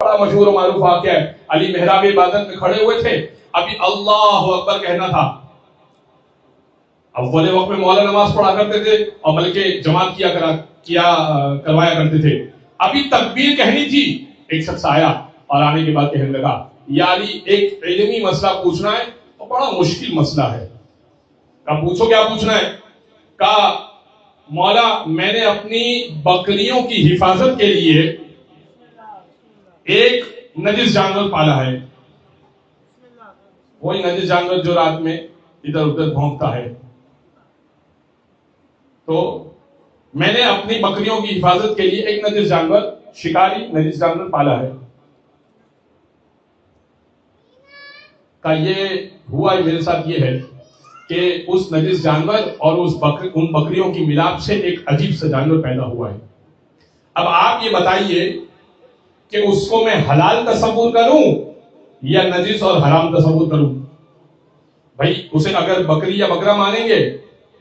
بڑا مشہور و معروف واقعہ ہے. علی محراب عبادت میں کھڑے ہوئے تھے, ابھی اللہ اکبر کہنا تھا. اول وقت میں مولا نماز پڑھا کرتے تھے اور بلکہ جماعت کروایا کرتے تھے. ابھی تکبیر کہنی تھی, ایک شخص آیا اور آنے کے بعد کہنے لگا, یا علی ایک علمی مسئلہ پوچھنا ہے اور بڑا مشکل مسئلہ ہے. کہا پوچھو کیا پوچھنا ہے. کہا مولا میں نے اپنی بکریوں کی حفاظت کے لیے ایک نجس جانور پالا ہے, وہی نجس جانور جو رات میں ادھر ادھر بھونکتا ہے. تو میں نے اپنی بکریوں کی حفاظت کے لیے ایک نجس جانور, شکاری نجس جانور پالا ہے. کہ یہ ہوا میرے ساتھ یہ ہے کہ اس نجس جانور اور ان بکریوں کی ملاپ سے ایک عجیب سا جانور پیدا ہوا ہے. اب آپ یہ بتائیے کہ اس کو میں حلال تصور کروں یا نجس اور حرام تصور کروں. بھائی اسے اگر بکری یا بکرا مانیں گے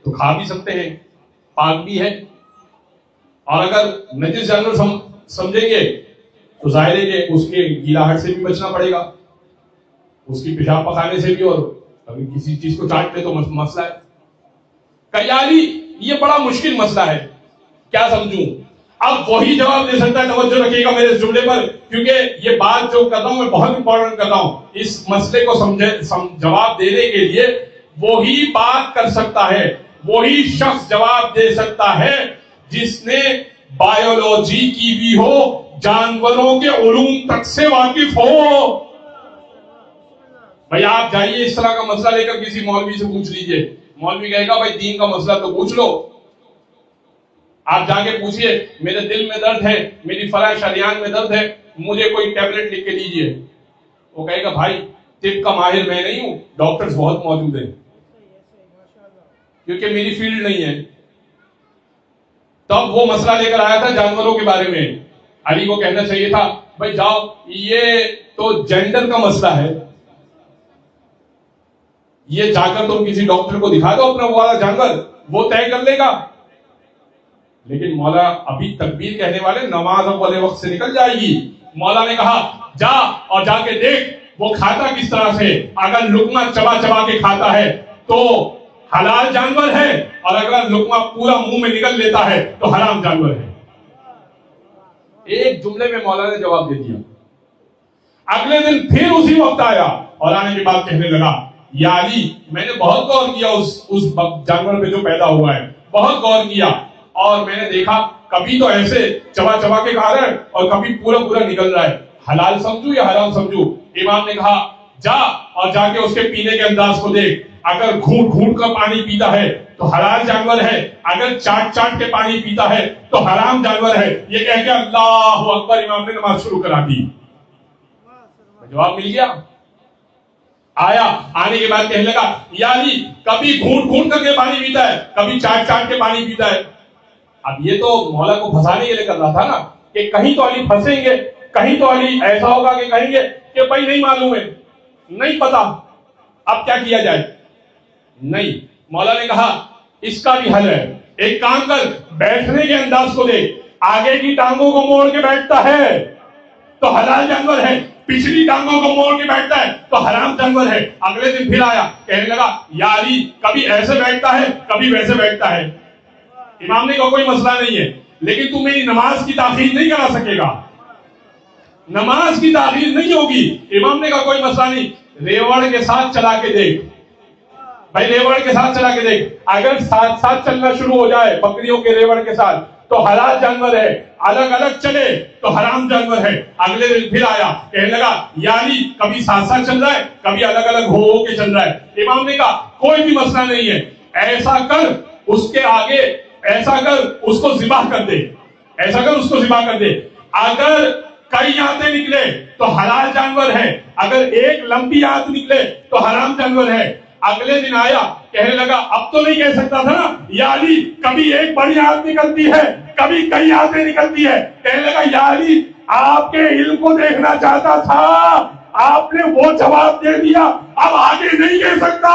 تو کھا بھی سکتے ہیں, پاک بھی ہے, اور اگر نجس جانور سمجھیں گے تو ظاہر ہے کہ اس کے گیلاہٹ سے بھی بچنا پڑے گا, اس کی پیشاب پکانے سے بھی, اور اگر کسی چیز کو چاٹ لے تو مسئلہ ہے. کیالی یہ بڑا مشکل مسئلہ ہے, کیا سمجھوں. اب وہی جواب دے سکتا ہے, توجہ رکھیے گا میرے اس جملے پر, کیونکہ یہ بات جو کر رہا ہوں میں بہت امپورٹنٹ کر رہا ہوں. اس مسئلے کو جواب دینے کے لیے وہی بات کر سکتا ہے, وہی شخص جواب دے سکتا ہے جس نے بایولوجی کی بھی ہو, جانوروں کے علوم تک سے واقف ہو. بھائی آپ جائیے اس طرح کا مسئلہ لے کر کسی مولوی سے پوچھ لیجئے, مولوی کہے گا بھائی دین کا مسئلہ تو پوچھ لو. آپ جا کے پوچھئے میرے دل میں درد ہے, میری فلاں شریان میں درد ہے, مجھے کوئی ٹیبلٹ لکھ کے دیجئے. وہ کہے گا بھائی طب کا ماہر میں نہیں ہوں, ڈاکٹرز بہت موجود ہیں, کیونکہ میری فیلڈ نہیں ہے. تب وہ مسئلہ لے کر آیا تھا جانوروں کے بارے میں. علی کو کہنا چاہیے تھا بھائی جاؤ یہ تو جینڈر کا مسئلہ ہے, یہ جا کر تم کسی ڈاکٹر کو دکھا دو اپنا وہ والا جانور, وہ طے کر لے گا. لیکن مولا ابھی تکبیر کہنے والے نماز اول وقت سے نکل جائے گی. مولا نے کہا جا اور جا کے دیکھ وہ کھاتا کس طرح سے. اگر لقمہ چبا چبا کے کھاتا ہے تو حلال جانور ہے, اور اگر لقمہ پورا منہ میں نکل لیتا ہے تو حرام جانور ہے. ایک جملے میں مولا نے جواب دے دیا. اگلے دن پھر اسی وقت آیا اور آنے کے بعد کہنے لگا یا علی میں نے بہت غور کیا اس جانور پہ جو پیدا ہوا ہے, بہت غور کیا, اور میں نے دیکھا کبھی تو ایسے چبا چبا کے کھا رہا ہے اور کبھی پورا پورا نکل رہا ہے, حلال سمجھوں یا حرام سمجھوں. امام نے کہا جا اور جا کے اس کے پینے کے انداز کو دیکھ, اگر گھونٹ گھونٹ کر پانی پیتا ہے تو حلال جانور ہے, اگر چاٹ چاٹ کے پانی پیتا ہے تو حرام جانور ہے. یہ کہہ کے اللہ اکبر امام نے نماز شروع کرا دی. جواب مل گیا. آیا, آنے کے بعد کہنے لگا یا علی کبھی گھونٹ گھونٹ کر کے پانی پیتا ہے, کبھی چاٹ چاٹ کے پانی پیتا ہے. اب یہ تو مولا کو پھنسانے کے لیے کر رہا تھا نا, کہ کہیں تو علی پھنسیں گے, کہیں تو علی ایسا ہوگا کہ کہیں گے کہ بھائی نہیں معلوم ہے, نہیں پتا, اب کیا کیا جائے. نہیں, مولا نے کہا اس کا بھی حل ہے. ایک کام کر, بیٹھنے کے انداز کو دیکھ, آگے کی ٹانگوں کو موڑ کے بیٹھتا ہے تو حلال جانور ہے, پچھلی ٹانگوں کو موڑ کے بیٹھتا ہے تو حرام جانور ہے. اگلے دن پھر آیا, کہنے لگا یا علی کبھی ایسے بیٹھتا ہے کبھی ویسے بیٹھتا ہے. امام نے کہا کوئی مسئلہ نہیں ہے, لیکن تم میری نماز کی تاخیر نہیں کرا سکے گا, نماز کی تاخیر نہیں ہوگی. امام نے کہا کوئی مسئلہ نہیں, ریوڑ کے ساتھ چلا کے دیکھ. بھائی ریوڑ کے ساتھ چلا کے دیکھ, اگر ساتھ ساتھ چلنا شروع ہو جائے بکریوں کے ریوڑ کے ساتھ تو حلال جانور ہے, الگ الگ چلے تو حرام جانور ہے. اگلے دن پھر آیا, کہنے لگا یعنی کبھی ساتھ ساتھ چل رہا ہے کبھی الگ الگ ہو کے چل رہا ہے. امام نے کہا کوئی بھی مسئلہ نہیں ہے, ایسا کر اس کے آگے, ایسا کر اس کو ذبح کر دے, ایسا کر اس کو ذبح کر دے. اگر کئی آنتیں نکلے تو حلال جانور ہے, اگر ایک لمبی آنت نکلے تو حرام جانور ہے. اگلے دن آیا, کہنے لگا اب تو نہیں کہہ سکتا تھا نا یا علی کبھی ایک بڑی آنت نکلتی ہے کبھی کئی آنتیں نکلتی ہے. کہنے لگا یا علی آپ کے علم کو دیکھنا چاہتا تھا, آپ نے وہ جواب دے دیا, اب آگے نہیں کہہ سکتا.